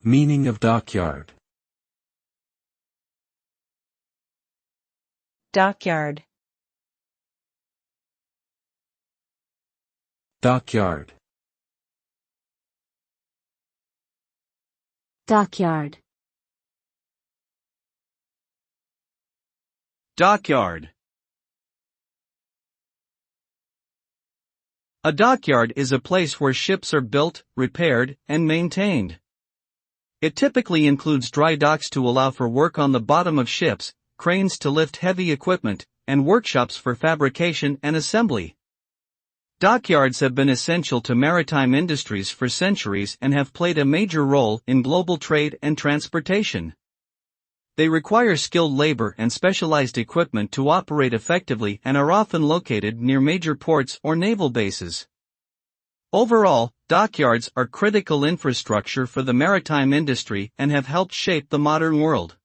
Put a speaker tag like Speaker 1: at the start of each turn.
Speaker 1: Meaning of dockyard.
Speaker 2: Dockyard.
Speaker 1: Dockyard.
Speaker 3: Dockyard.
Speaker 4: Dockyard. A dockyard is a place where ships are built, repaired, and maintained. It typically includes dry docks to allow for work on the bottom of ships, cranes to lift heavy equipment, and workshops for fabrication and assembly. Dockyards have been essential to maritime industries for centuries and have played a major role in global trade and transportation. They require skilled labor and specialized equipment to operate effectively and are often located near major ports or naval bases. Overall, dockyards are critical infrastructure for the maritime industry and have helped shape the modern world.